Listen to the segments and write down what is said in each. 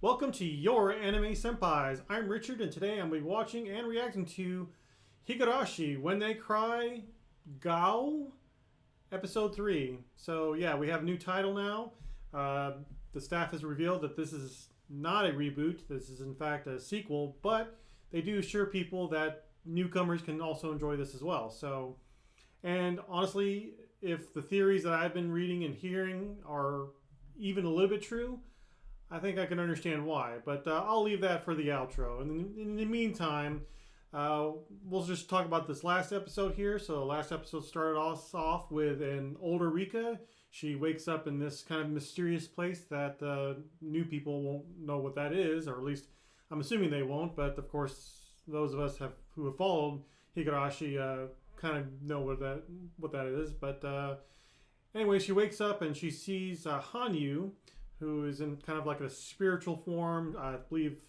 Welcome to Your Anime Senpais. I'm Richard, and today I'm going to be watching and reacting to Higurashi, When They Cry, GOU, Episode 3. So, yeah, we have a new title now. The staff has revealed that this is not a reboot. This is, in fact, a sequel, but they do assure people that newcomers can also enjoy this as well. So, and honestly, if the theories that I've been reading and hearing are even a little bit true, I think I can understand why, but I'll leave that for the outro. And in the meantime, we'll just talk about this last episode here. So the last episode started us off with an older Rika. She wakes up in this kind of mysterious place that new people won't know what that is, or at least I'm assuming they won't. But of course, those of us who have followed Higurashi kind of know what that is. But anyway, she wakes up and she sees Hanyu, who is in kind of like a spiritual form. I believe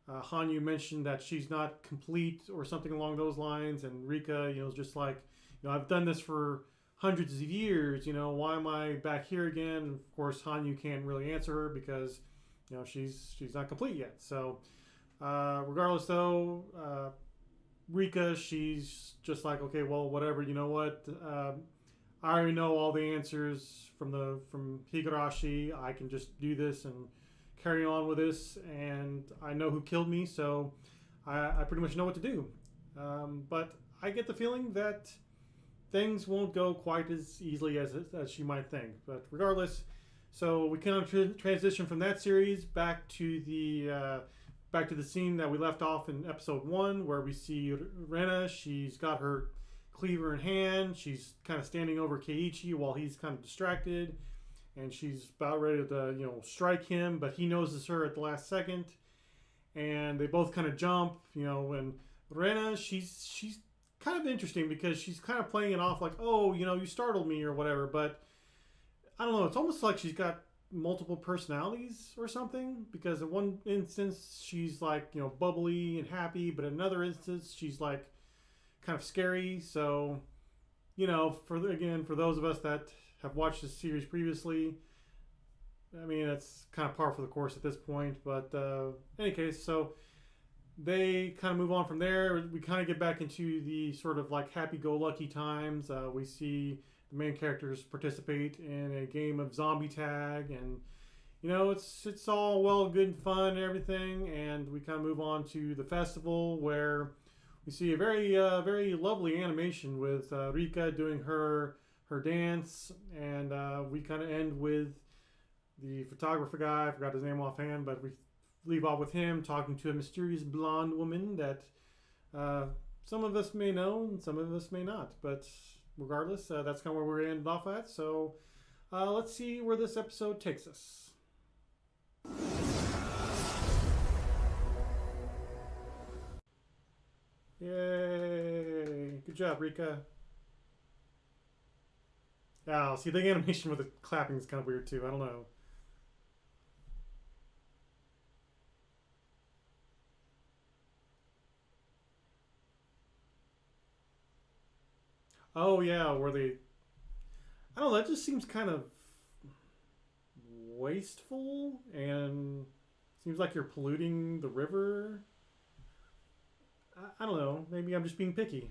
Hanyu mentioned that she's not complete or something along those lines. And Rika, is just like, I've done this for hundreds of years. Why am I back here again? And of course, Hanyu can't really answer her because, she's not complete yet. So, regardless though, Rika, she's just like, okay, well, whatever. You know what? I already know all the answers from Higurashi. I can just do this and carry on with this, and I know who killed me, so I pretty much know what to do. But I get the feeling that things won't go quite as easily as she might think. But regardless, so we kind of transition from that series back to the scene that we left off in episode 1, where we see Rena. She's got her cleaver in hand. She's kind of standing over Keiichi while he's kind of distracted, and she's about ready to strike him, but he notices her at the last second, and they both kind of jump. And Rena, she's kind of interesting because she's kind of playing it off like, oh, you startled me or whatever, but I don't know, it's almost like she's got multiple personalities or something, because in one instance she's like bubbly and happy, but in another instance she's like kind of scary. So, for those of us that have watched this series previously, I mean, it's kind of par for the course at this point. But in any case, so they kind of move on from there. We kind of get back into the sort of like happy-go-lucky times. We see the main characters participate in a game of zombie tag, and it's all well, good and fun and everything. And we kind of move on to the festival, where we see a very lovely animation with Rika doing her dance, and we kind of end with the photographer guy. I forgot his name offhand, but we leave off with him talking to a mysterious blonde woman that some of us may know and some of us may not. But regardless, that's kind of where we're ended off at. So let's see where this episode takes us. Yay! Good job, Rika. Oh, see, the animation with the clapping is kind of weird too. I don't know. Oh yeah, where they? I don't know. That just seems kind of wasteful, and seems like you're polluting the river. I don't know. Maybe I'm just being picky.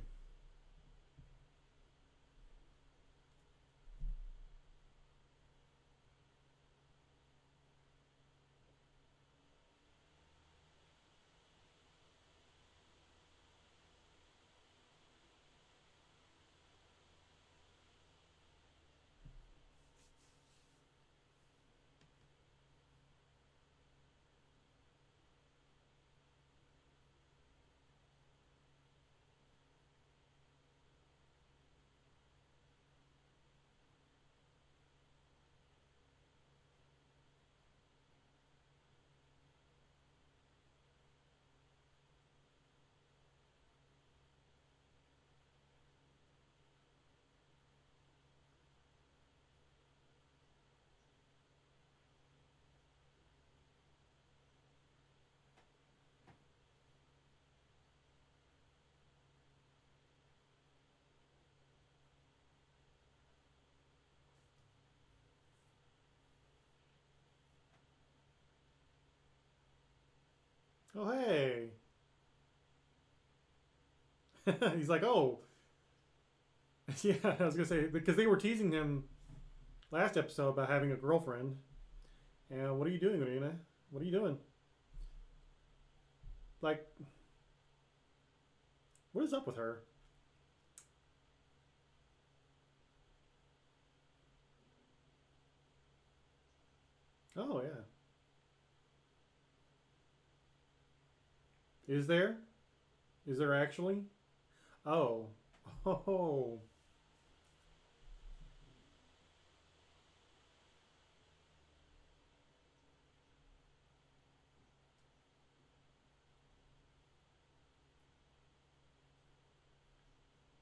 Oh, hey. He's like, oh. Yeah, I was going to say, because they were teasing him last episode about having a girlfriend. And what are you doing, Rena? What are you doing? Like, what is up with her? Oh, yeah. Is there? Is there actually? Oh. Oh.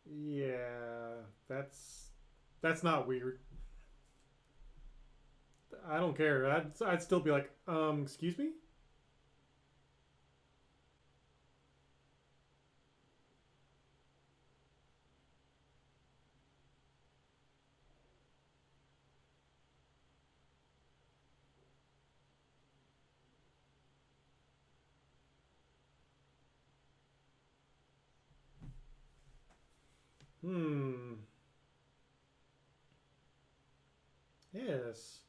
Yeah. That's not weird. I don't care. I'd still be like, excuse me? Hmm. Yes.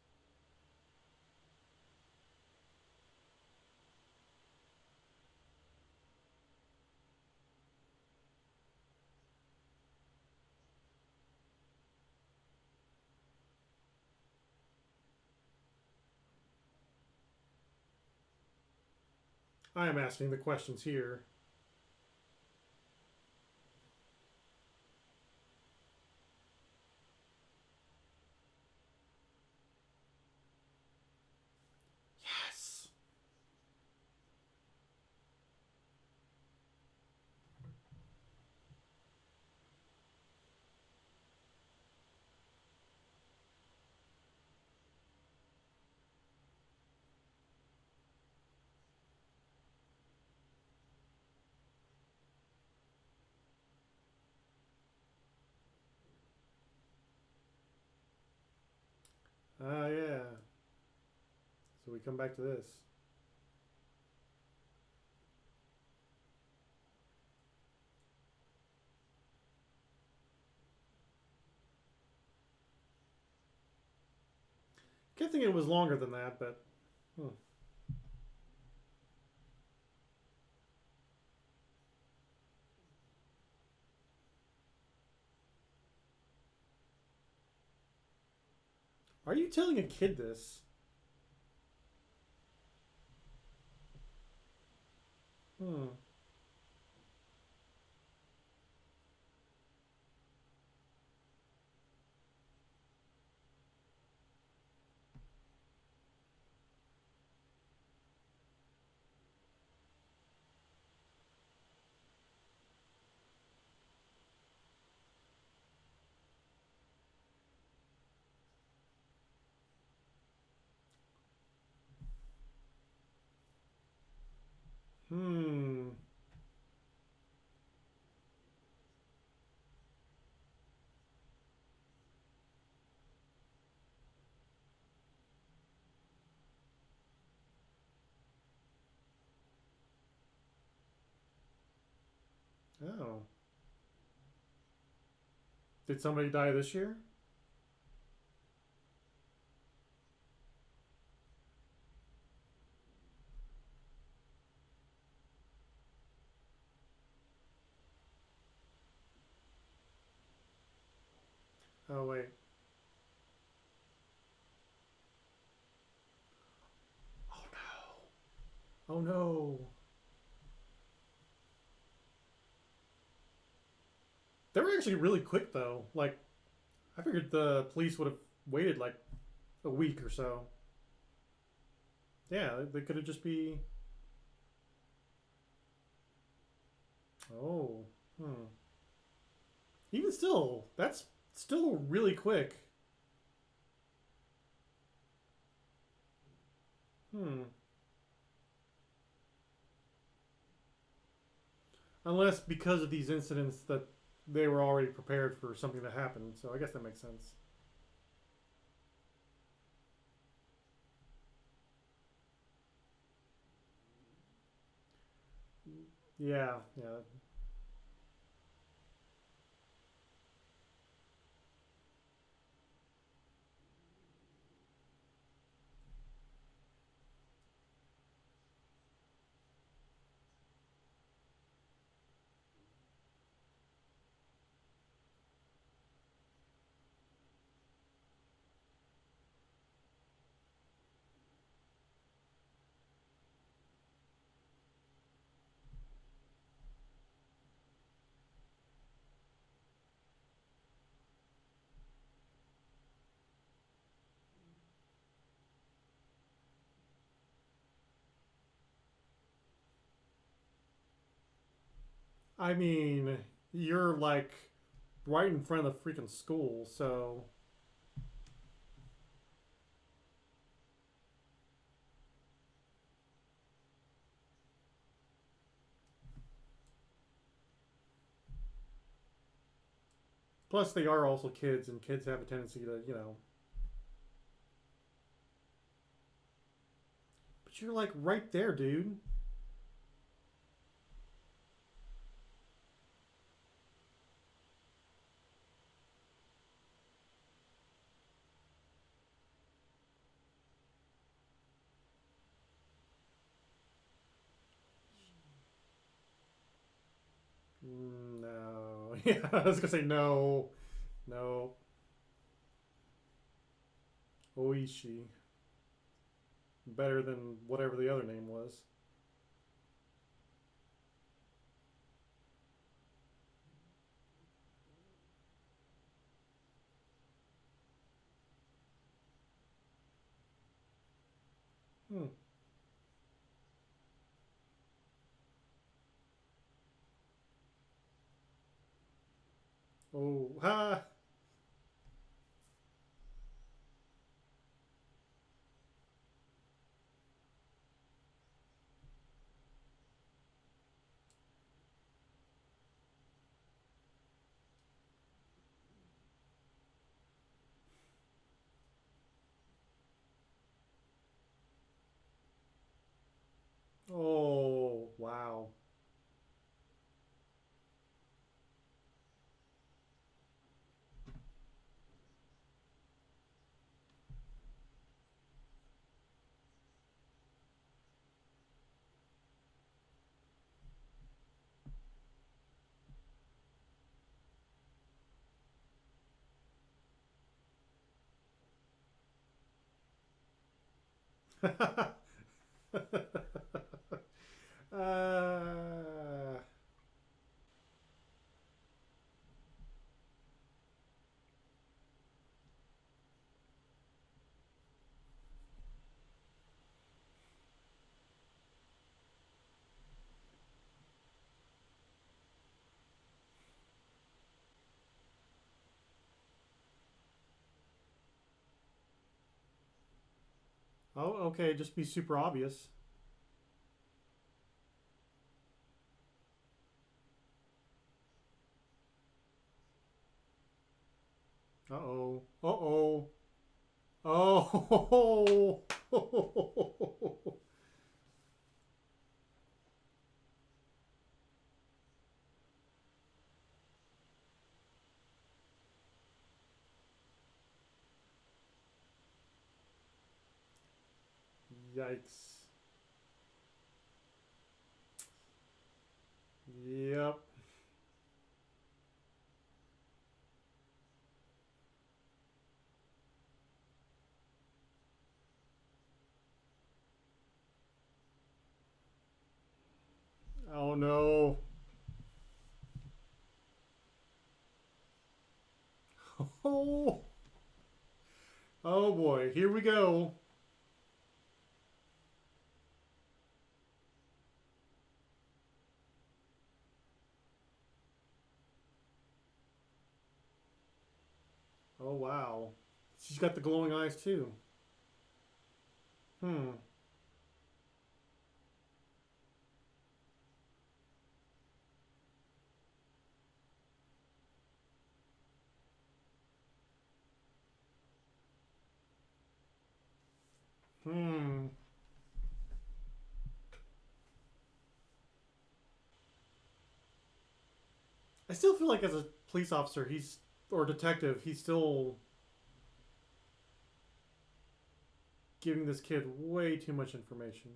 I am asking the questions here. Yes. Ah, yeah. So we come back to this. Kept thinking it was longer than that, but hmm. Are you telling a kid this? Hmm. Hmm. Oh. Did somebody die this year? Oh, wait. Oh, no. Oh, no. They were actually really quick, though. Like, I figured the police would have waited like a week or so. Yeah, they could have just be. Oh. Hmm. Even still, that's still really quick. Hmm. Unless because of these incidents that they were already prepared for something to happen. So I guess that makes sense. Yeah, yeah. I mean, you're like right in front of the freaking school, so plus they are also kids, and kids have a tendency to, but you're like right there, dude. No. Yeah, I was gonna say no. No. Oishi. Better than whatever the other name was. Hmm. Oh, ha! Oh, wow. uh, oh, okay. Just be super obvious. Uh oh. Uh oh. Oh. Yikes. Yep. Oh no. Oh. Oh boy. Here we go. Oh wow. She's got the glowing eyes too. Hmm. Hmm. I still feel like as a police officer, or detective, he's still giving this kid way too much information.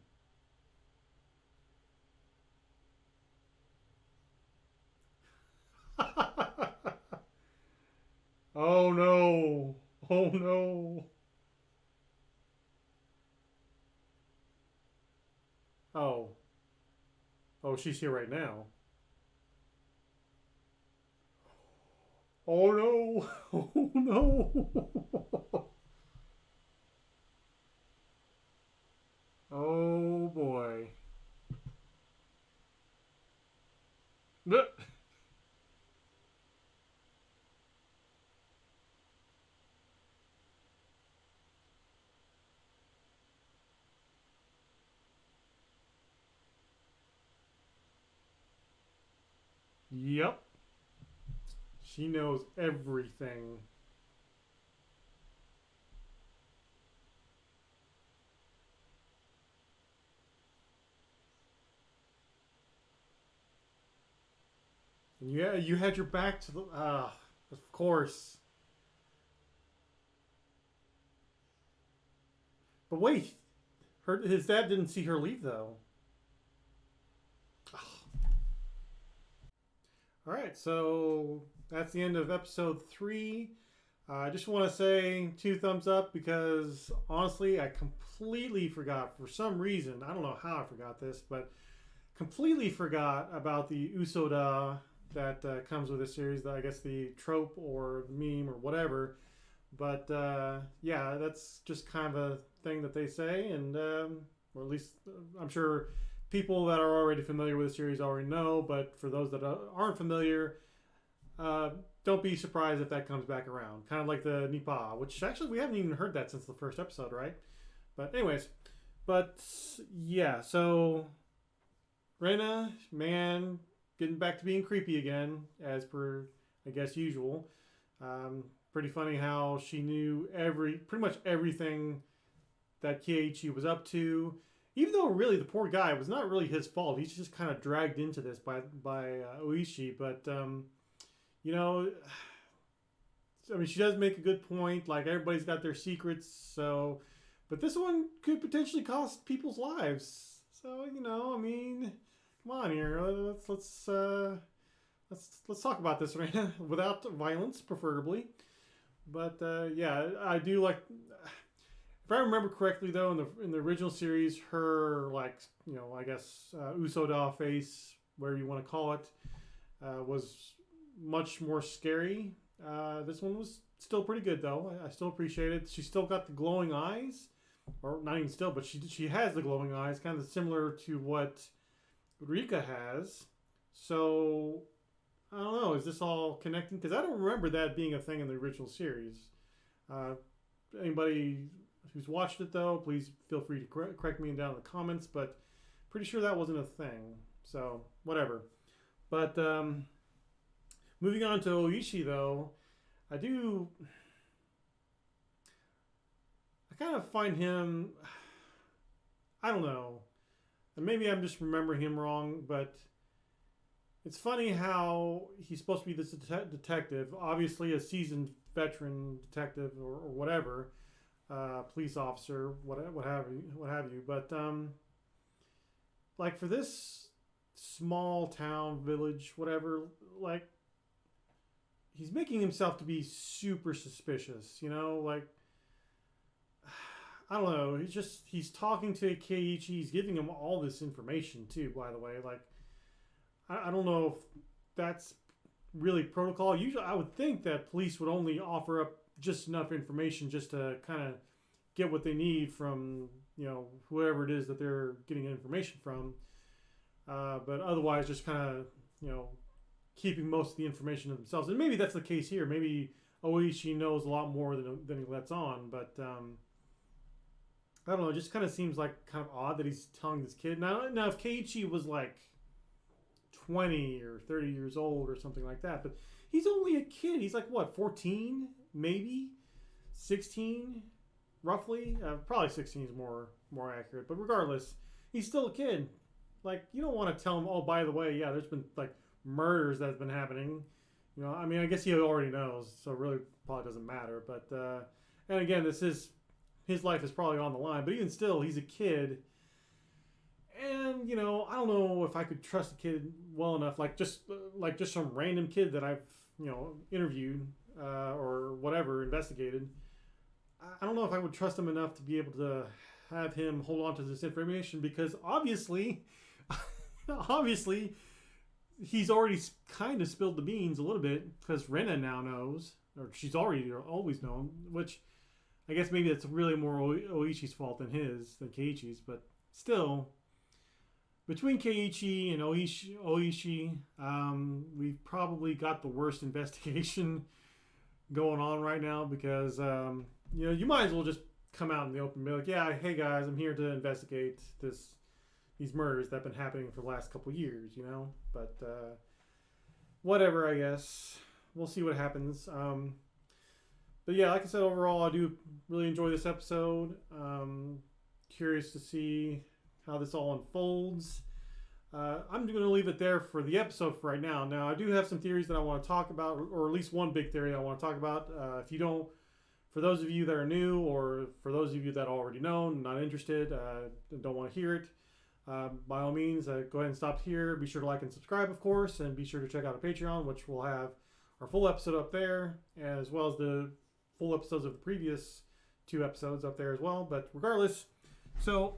Oh no! Oh no! Oh. Oh, she's here right now. Oh no! Oh no! Oh boy. Yep. She knows everything. And yeah, you had your back to the. Of course. But wait, his dad didn't see her leave though. All right, so that's the end of episode 3. I just want to say 2 thumbs up because honestly, I completely forgot for some reason. I don't know how I forgot this, but completely forgot about the Usoda that comes with this series. I guess the trope or the meme or whatever. But yeah, that's just kind of a thing that they say, and or at least I'm sure people that are already familiar with the series already know. But for those that aren't familiar, don't be surprised if that comes back around. Kind of like the Nipa, which actually we haven't even heard that since the first episode, right? But anyways, but yeah, so Rena, man, getting back to being creepy again, as per I guess usual. Pretty funny how she knew pretty much everything that Keiichi was up to, even though really the poor guy was not really his fault. He's just kind of dragged into this by Oishi. But you know, I mean, she does make a good point. Like everybody's got their secrets, so but this one could potentially cost people's lives. So you know, I mean, come on here, let's talk about this right now without violence, preferably. But yeah, I do like. If I remember correctly, though, in the original series, her like I guess Usoda face, whatever you want to call it, was much more scary. This one was still pretty good though. I still appreciate it. She still got the glowing eyes, or not even still, but she has the glowing eyes, kind of similar to what Rika has. So I don't know. Is this all connecting? Because I don't remember that being a thing in the original series. Uh, Anybody who's watched it though, please feel free to correct me down in the comments. But pretty sure that wasn't a thing. So whatever. But moving on to Oishi though, I kind of find him. I don't know. And maybe I'm just remembering him wrong, but it's funny how he's supposed to be this detective, obviously a seasoned veteran detective or whatever, police officer, what have you. But like for this small town, village, whatever, like he's making himself to be super suspicious. Like I don't know. He's talking to Keiichi. He's giving him all this information too. By the way, like. I don't know if that's really protocol. Usually, I would think that police would only offer up just enough information just to kind of get what they need from whoever it is that they're getting information from. But otherwise, just kind of keeping most of the information to themselves. And maybe that's the case here. Maybe Oishi knows a lot more than he lets on. But I don't know. It just kind of seems like kind of odd that he's telling this kid. Now if Keiichi was like 20 or 30 years old or something like that, but he's only a kid. He's like what, 14, maybe 16, roughly. Probably 16 is more accurate, but regardless, he's still a kid. Like you don't want to tell him, oh, by the way, yeah, there's been like murders that's been happening. You know, I mean, I guess he already knows, so it really probably doesn't matter. But and again, his life is probably on the line. But even still, he's a kid, and you know, I don't know if I could trust a kid well enough, like just some random kid that I've interviewed or whatever investigated. I don't know if I would trust him enough to be able to have him hold on to this information because obviously, obviously he's already kind of spilled the beans a little bit because Rena now knows, or she's already always known, which I guess maybe that's really more Oishi's fault than Keiichi's, but still, between Keiichi and Oishi, we've probably got the worst investigation going on right now because, you might as well just come out in the open and be like, yeah, hey guys, I'm here to investigate these murders that have been happening for the last couple of years, but whatever, I guess. We'll see what happens. But yeah, like I said, overall, I do really enjoy this episode. Curious to see how this all unfolds. I'm going to leave it there for the episode for right now. Now, I do have some theories that I want to talk about, or at least one big theory I want to talk about. For those of you that are new, or for those of you that already know, not interested, don't want to hear it, by all means, go ahead and stop here. Be sure to like and subscribe, of course, and be sure to check out our Patreon, which will have our full episode up there, as well as the full episodes of the previous 2 episodes up there as well. But regardless, so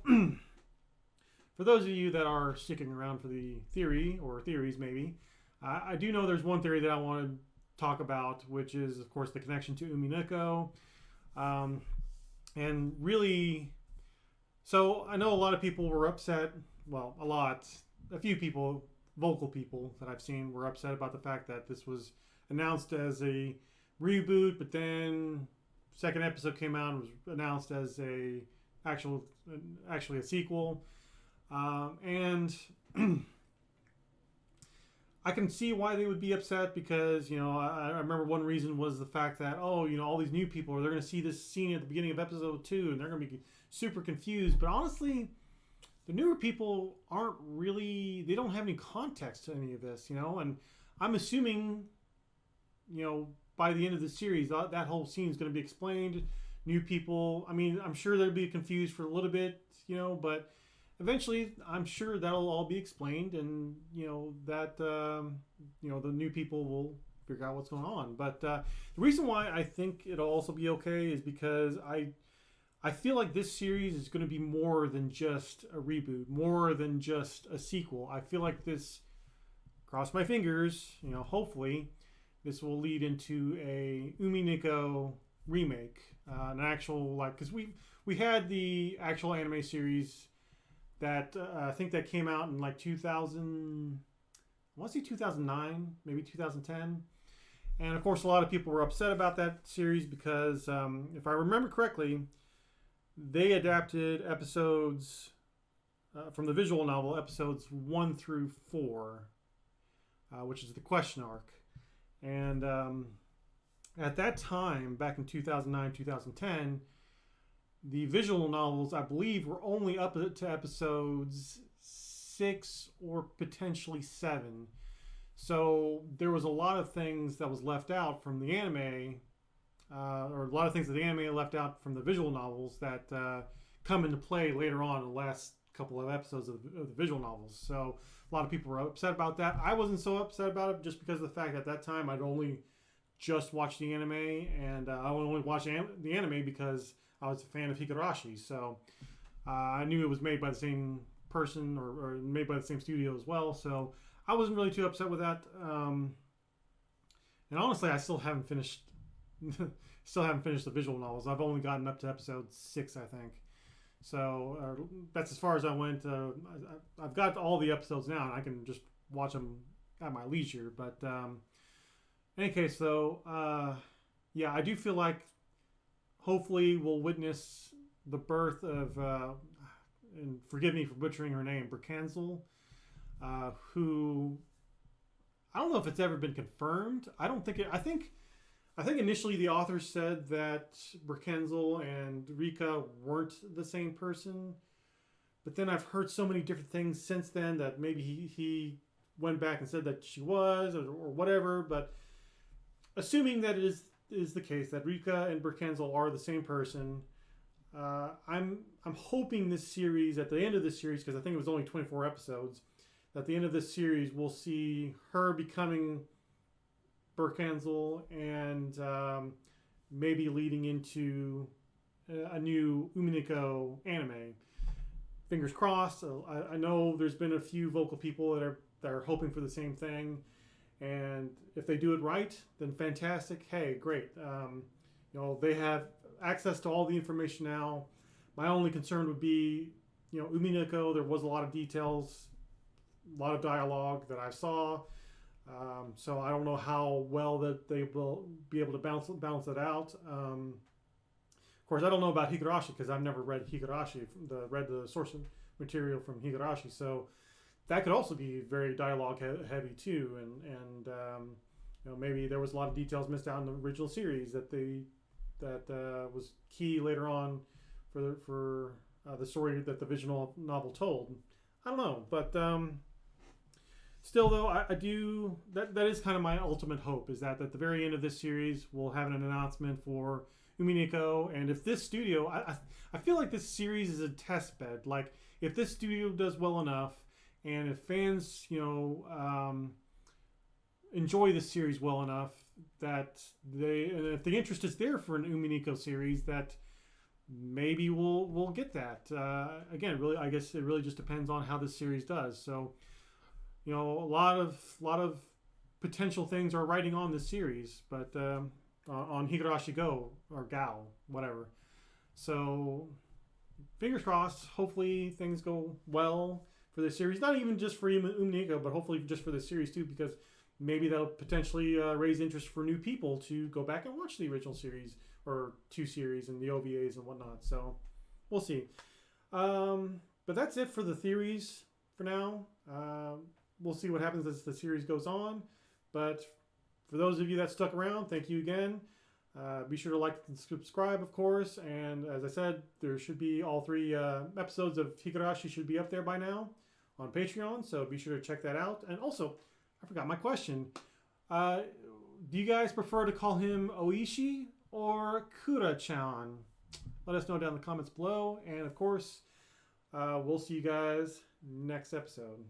for those of you that are sticking around for the theory, or theories maybe, I do know there's one theory that I want to talk about, which is, of course, the connection to Umineko. And really, so I know a lot of people were upset, well, a few people, vocal people that I've seen were upset about the fact that this was announced as a reboot, but then second episode came out and was announced as actually a sequel. And I can see why they would be upset because, I remember one reason was the fact that, all these new people, they're going to see this scene at the beginning of episode 2 and they're going to be super confused. But honestly, the newer people they don't have any context to any of this, and I'm assuming, by the end of the series, that whole scene is going to be explained. New people, I mean, I'm sure they'll be confused for a little bit, but eventually I'm sure that'll all be explained, and the new people will figure out what's going on. But the reason why I think it'll also be okay is because I feel like this series is going to be more than just a reboot, more than just a sequel. I feel like this, cross my fingers, hopefully this will lead into a Umineko remake, an actual, because we had the actual anime series that I think that came out in 2000, I want to say 2009, maybe 2010. And of course, a lot of people were upset about that series because, if I remember correctly, they adapted episodes from the visual novel, episodes 1 through 4, which is the question arc. And at that time, back in 2009, 2010, the visual novels, I believe, were only up to episodes 6 or potentially 7. So there was a lot of things that was left out from the anime, or a lot of things that the anime left out from the visual novels that come into play later on in the last couple of episodes of the visual novels. So a lot of people were upset about that. I wasn't so upset about it just because of the fact that at that time I'd only just watched the anime, and I would only watch the anime because I was a fan of Higurashi. So I knew it was made by the same person or made by the same studio as well. So I wasn't really too upset with that. And honestly, I still haven't finished the visual novels. I've only gotten up to episode 6, I think. So that's as far as I went. I've got all the episodes now, and I can just watch them at my leisure. But in any case, though, yeah, I do feel like hopefully we'll witness the birth of, and forgive me for butchering her name, Berkanzel, who, I don't know if it's ever been confirmed. I think initially the author said that Berkanzel and Rika weren't the same person, but then I've heard so many different things since then that maybe he went back and said that she was or whatever. But assuming that it is the case that Rika and Berkenzel are the same person, I'm hoping this series, at the end of this series, because I think it was only 24 episodes, at the end of this series we'll see her becoming Berkenzel and maybe leading into a new Umineko anime. Fingers crossed. I know there's been a few vocal people that are hoping for the same thing, and if they do it right, then fantastic. Hey, great. They have access to all the information now. My only concern would be, Umineko. There was a lot of details, a lot of dialogue that I saw. So I don't know how well that they will be able to balance it out. Of course, I don't know about Higurashi because I've never read Higurashi, read the source material from Higurashi. So that could also be very dialogue heavy too, and maybe there was a lot of details missed out in the original series that was key later on for the story that the visual novel told. I don't know, but still though, I do that is kind of my ultimate hope, is that at the very end of this series we'll have an announcement for Umineko. And if this studio, I feel like this series is a test bed. Like if this studio does well enough, and if fans enjoy this series well enough, and if the interest is there for an Umineko series, that maybe we'll get that. Again, really, I guess it really just depends on how this series does. So, a lot of potential things are writing on this series, but on Higurashi GO or GOU, whatever. So, fingers crossed. Hopefully, things go well for this series. Not even just for Umineko, but hopefully just for this series too, because maybe that'll potentially raise interest for new people to go back and watch the original series or two series and the OVAs and whatnot. So, we'll see. But that's it for the theories for now. We'll see what happens as the series goes on. But for those of you that stuck around, thank you again. Be sure to like and subscribe, of course. And as I said, there should be all 3 episodes of Higurashi should be up there by now on Patreon. So be sure to check that out. And also, I forgot my question. Do you guys prefer to call him Oishi or Kura-chan? Let us know down in the comments below. And of course, we'll see you guys next episode.